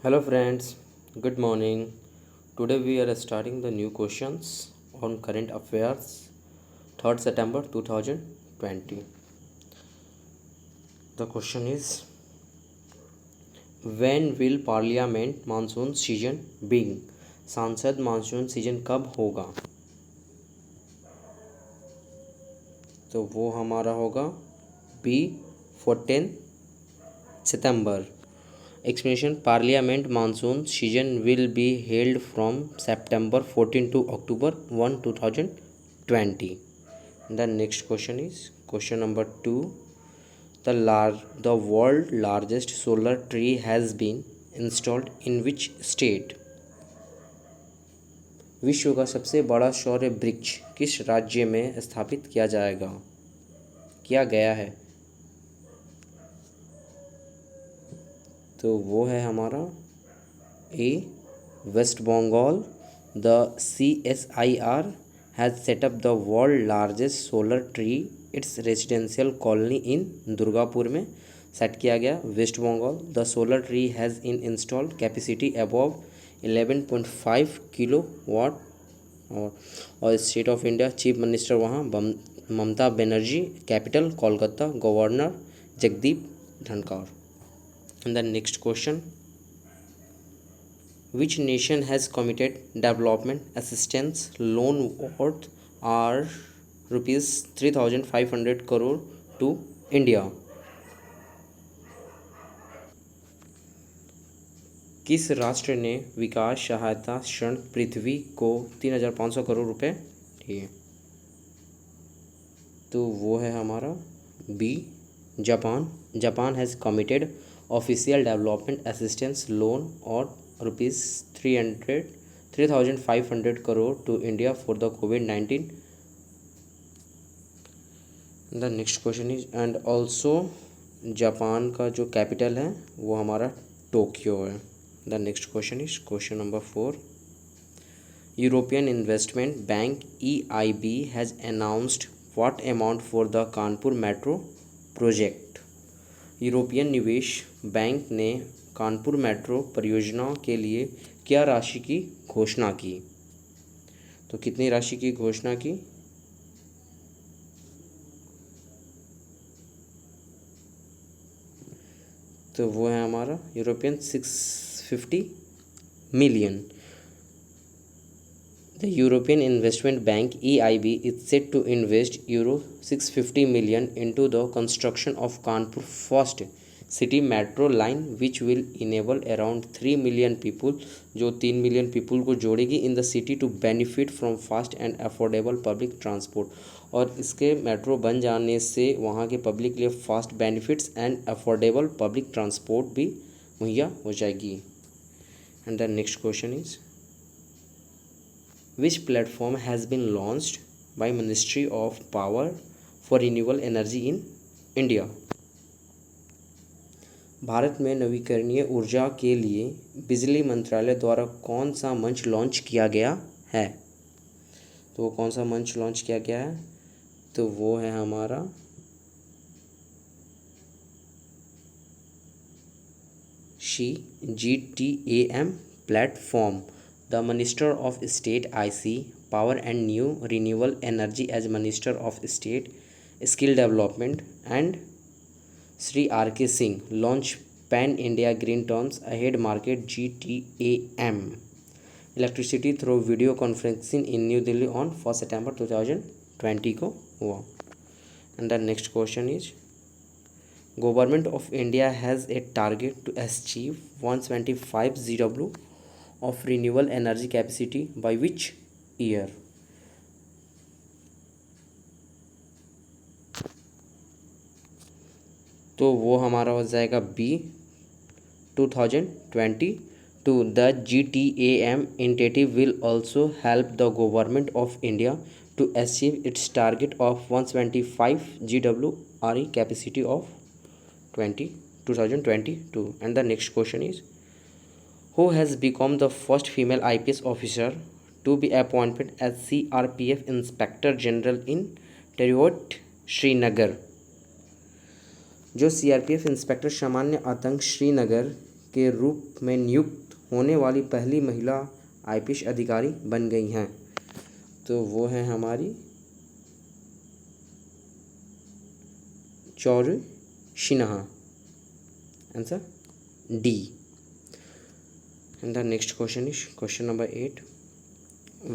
Hello friends, good morning. Today we are starting the new questions on current affairs 3rd September 2020. The question is, when will parliament monsoon season begin? सांसद monsoon season कब होगा? तो वो हमारा होगा B 14 September. Explanation: Parliament monsoon season will be held from September 14 to October 1, 2020. The next question is question number 2. The world largest solar tree has been installed in which state? विश्व का सबसे बड़ा सौर वृक्ष किस राज्य में स्थापित किया गया है? तो वो है हमारा A West Bengal. The CSIR has set up the world largest solar tree its residential colony in Durgapur में सेट किया गया, West Bengal. The solar tree has in installed capacity above 11.5 kilowatt. और state of India chief minister वहाँ Mamata Banerjee. Capital Kolkata. Governor Jagdeep Dhankhar. And the next question, which nation has committed development assistance loan worth rupees 3,500 crore to India? किस राष्ट्र ने विकास सहायता ऋण पृथ्वी को 3,500 करोड़ रुपए दिए? तो वो है हमारा B Japan. Japan has committed official development assistance loan और rupees 3,500 crore to India for the COVID-19. The next question is and also Japan का जो कैपिटल है वो हमारा टोक्यो है. The next question is question number 4. European investment bank EIB has announced what amount for the Kanpur metro project? European निवेश bank ने Kanpur metro परियोजना के लिए क्या राशि की घोषणा की? तो कितनी राशि की घोषणा की? तो वो है हमारा European 650 million. The European Investment Bank EIB is set to invest euro 650 million into the construction of Kanpur First City Metro Line, which will enable around 3 million people, जो 3 मिलियन पीपल को जोड़ेगी in the city to benefit from fast and affordable public transport. और इसके metro बन जाने से वहाँ के पब्लिक के लिए fast benefits and affordable public transport भी मुहैया हो जाएगी. And the next question is, which platform has been launched by Ministry of Power for Renewable Energy in India? Bharat में नवीकरणीय ऊर्जा के लिए बिजली मंत्रालय द्वारा कौन सा मंच लॉन्च किया गया है? तो वो कौन सा मंच लॉन्च किया गया है? तो वो है हमारा GTAM platform. The Minister of State IC Power and New Renewable Energy as Minister of State Skill Development and Sri R.K. Singh launch Pan India Green Terms Ahead Market GTAM Electricity through video conferencing in New Delhi on 1st September 2020 को हुआ. And the next question is, Government of India has a target to achieve 175 GW of renewable energy capacity by which year? तो वो हमारा हो जाएगा B 2022. The GTAM initiative will also help the government of India to achieve its target of 175 GW RE capacity of 2022. And the next question is, who has become the first female IPS officer to be appointed as CRPF Inspector General in टेरियोट श्रीनगर? जो CRPF inspector सामान्य आतंक श्रीनगर के रूप में नियुक्त होने वाली पहली महिला आईपीएस अधिकारी बन गई हैं? तो वो है हमारी Chauri Sinha. Answer D. And the next question is question number 8.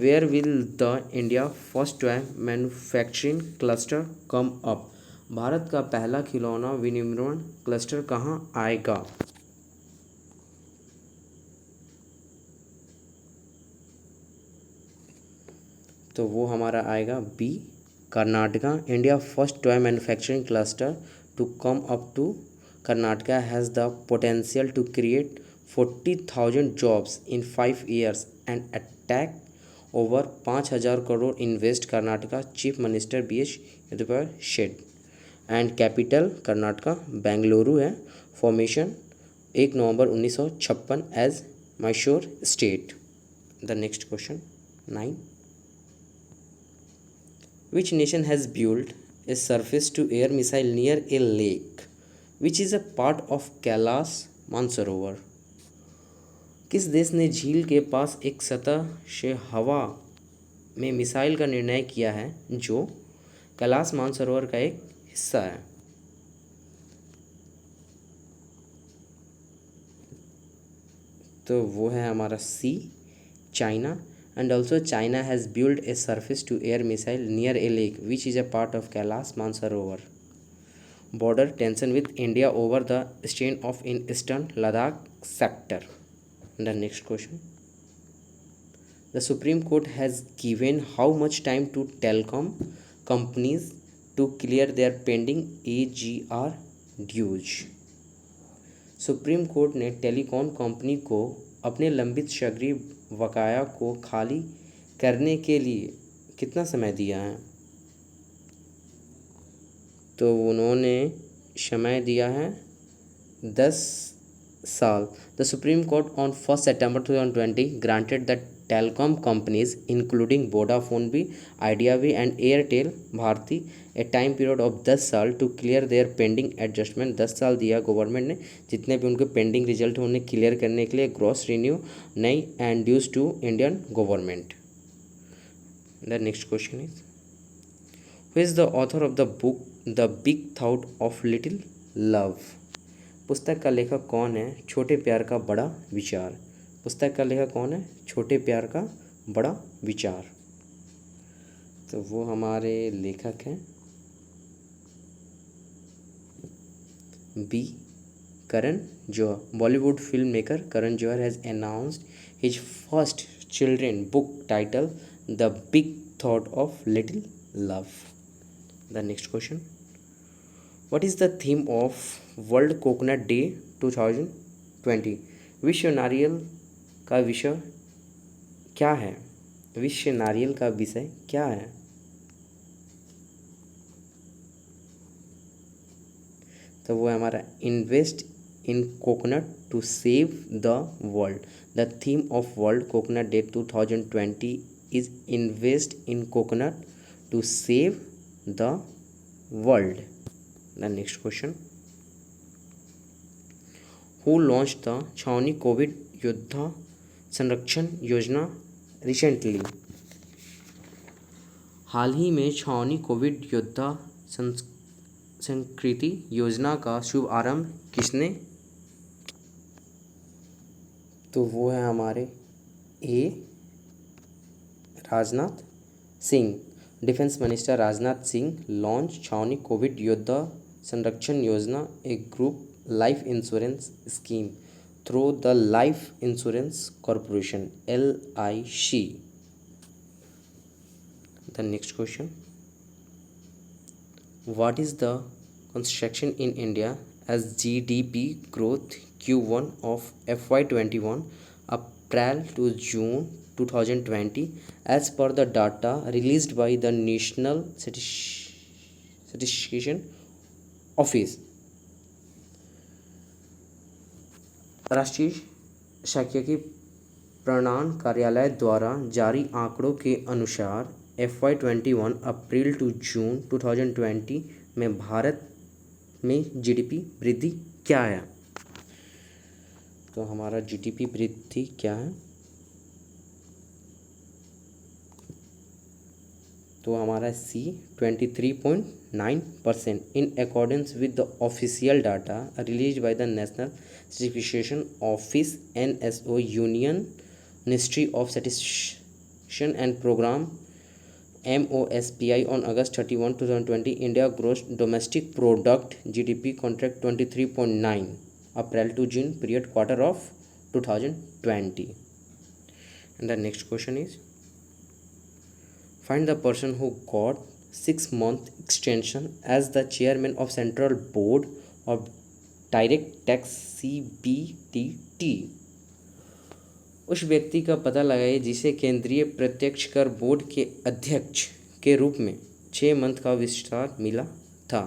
Where will the India first toy manufacturing cluster come up? Bharat का पहला खिलौना विनिर्माण क्लस्टर कहाँ आएगा? तो वो हमारा आएगा B, Karnataka. India first toy manufacturing cluster to come up to Karnataka has the potential to create 40,000 jobs in 5 years and attack over 5,000 crore invest, Karnataka Chief Minister B.S. Yediyurappa said. And capital Karnataka Bengaluru है। Formation 1 November 1956 as Mysore state. The next question 9. Which nation has built a surface to air missile near a lake which is a part of Kailash Mansarovar? किस देश ने झील के पास एक सतह से हवा में मिसाइल का निर्णय किया है जो कैलाश मानसरोवर का एक हिस्सा है? तो वो है हमारा C, China. And also China has build a surface to air missile near a lake which is a part of Kailash Mansarovar. Border tension with India over the standoff in eastern Ladakh sector. The next question. The Supreme Court has given how much time to telecom companies to clear their pending AGR dues? Supreme court ने telecom company को अपने लंबित सग्री बकाया को खाली करने के लिए कितना समय दिया है? तो उन्होंने समय दिया है 10 साल। द सुप्रीम कोर्ट ऑन 1 सितंबर 2020 granted the telecom companies including Vodafone भी, आइडिया भी and Airtel Bharti a time period of 10 साल to clear their pending adjustment. 10 साल दिया गवर्नमेंट ने जितने भी उनके पेंडिंग रिजल्ट हैं उन्हें क्लियर करने के लिए gross revenue and dues to Indian government. The next question is who is the author of the book the big thought of little love? पुस्तक का लेखक कौन है? छोटे प्यार का बड़ा विचार। पुस्तक का लेखक कौन है? छोटे प्यार का बड़ा विचार। तो वो हमारे लेखक हैं B, Karan Johar. Bollywood film maker Karan Johar has announced his first children book title the big thought of little love. The next question. What is the theme of World Coconut Day 2020? विश्व नारियल का विषय क्या है? विश्व नारियल का विषय क्या है? तो वो है हमारा invest in coconut to save the world. The theme of world coconut day 2020 is invest in coconut to save the world. The next question. Who launched the छावनी कोविड योद्धा संरक्षण योजना recently? हाल ही में छावनी कोविड योद्धा संस्कृति योजना का शुभारंभ किसने? तो वो है हमारे A, Rajnath Singh. Defence minister Rajnath Singh launch Chhavni Covid योद्धा संरक्षण Yojana, a group life insurance scheme through the life insurance corporation LIC। The next question. What is the construction in India as GDP growth Q1 of FY21 April to June 2020 as per the data released by the National Statistics Office. राष्ट्रीय सांख्यिकी प्रणान कार्यालय द्वारा जारी आंकड़ों के अनुसार FY21 April to June 2020 में भारत में GDP वृद्धि क्या है? तो हमारा जीडीपी वृद्धि क्या है, तो हमारा C 23.9% in accordance with the official data release by the national certification office NSO union ministry of statistics and program MOSPI on August 31, 2020. India gross domestic product GDP contract 23.9 April to June period quarter of 2020. And the next question is, find the person who got 6-month extension as the chairman of Central Board of Direct Tax CBDT. उस व्यक्ति का पता लगाइए जिसे केंद्रीय प्रत्यक्ष कर board के अध्यक्ष के रूप में 6 मंथ का विस्तार मिला था।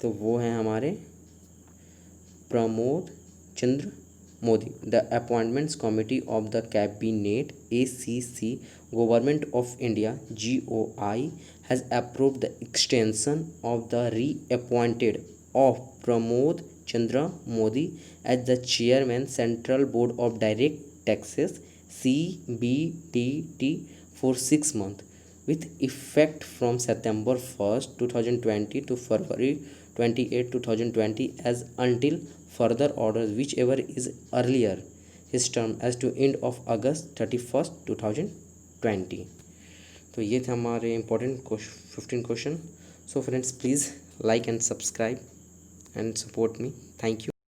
तो वो हैं हमारे Pramod Chandra Modi. The appointments committee of the cabinet ACC government of India GOI has approved the extension of the reappointed of Pramod Chandra Modi as the chairman Central Board of Direct Taxes CBDT for 6 months with effect from September 1st 2020 to February 28, 2020 as until further orders whichever is earlier his term as to end of August 31st 2020. तो ये थे हमारे important 15 question. So friends, please like and subscribe and support me. Thank you.